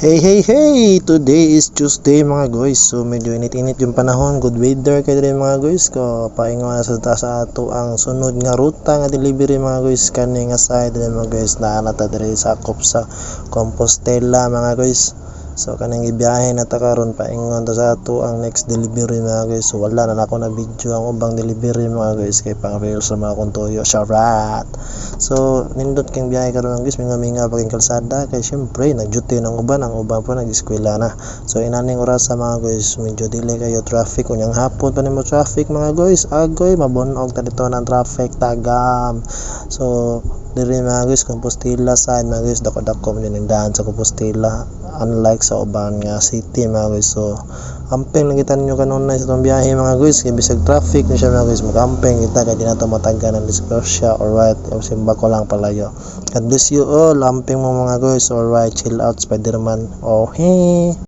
Hey! Today is Tuesday mga guys. So medyo init-init yung panahon. Good weather kayo rin mga guys. Paingon na sa ato ang sunod nga ruta nga delivery mga guys. Kani nga side rin mga guys. Naanata diri sa akop sa Compostela mga guys. So kanang ibiyahe na ta karon paingon ta sa ato ang next delivery mga guys. So wala na ako na video ang ubang delivery mga guys kay pang reels sa mga kontoyo. Sharat. So nindot kang biyahe karon guys, minga paging kalsada kay syempre nag-duty ng uban, ang uban po nag-eskwela na. So inaning oras sa mga guys, medyo delay kayo traffic unyang hapon pa nimo traffic mga guys. Agoy mabunog ta dito ng traffic tagam. So diri mga guys Compostela side mga guys, dako-dako man yung daan sa Compostela, unlike sa uban nga city mga guys. So amping nakita ninyo kanunay sa itong biyahe mga guys, kaya bisag traffic na siya mga guys, mag-amping kita kaya di na ito matagga ng disgrasya. Alright, simba ko lang palayo. God bless you all, amping mo mga guys. Alright, chill out Spider-Man. Oh hey.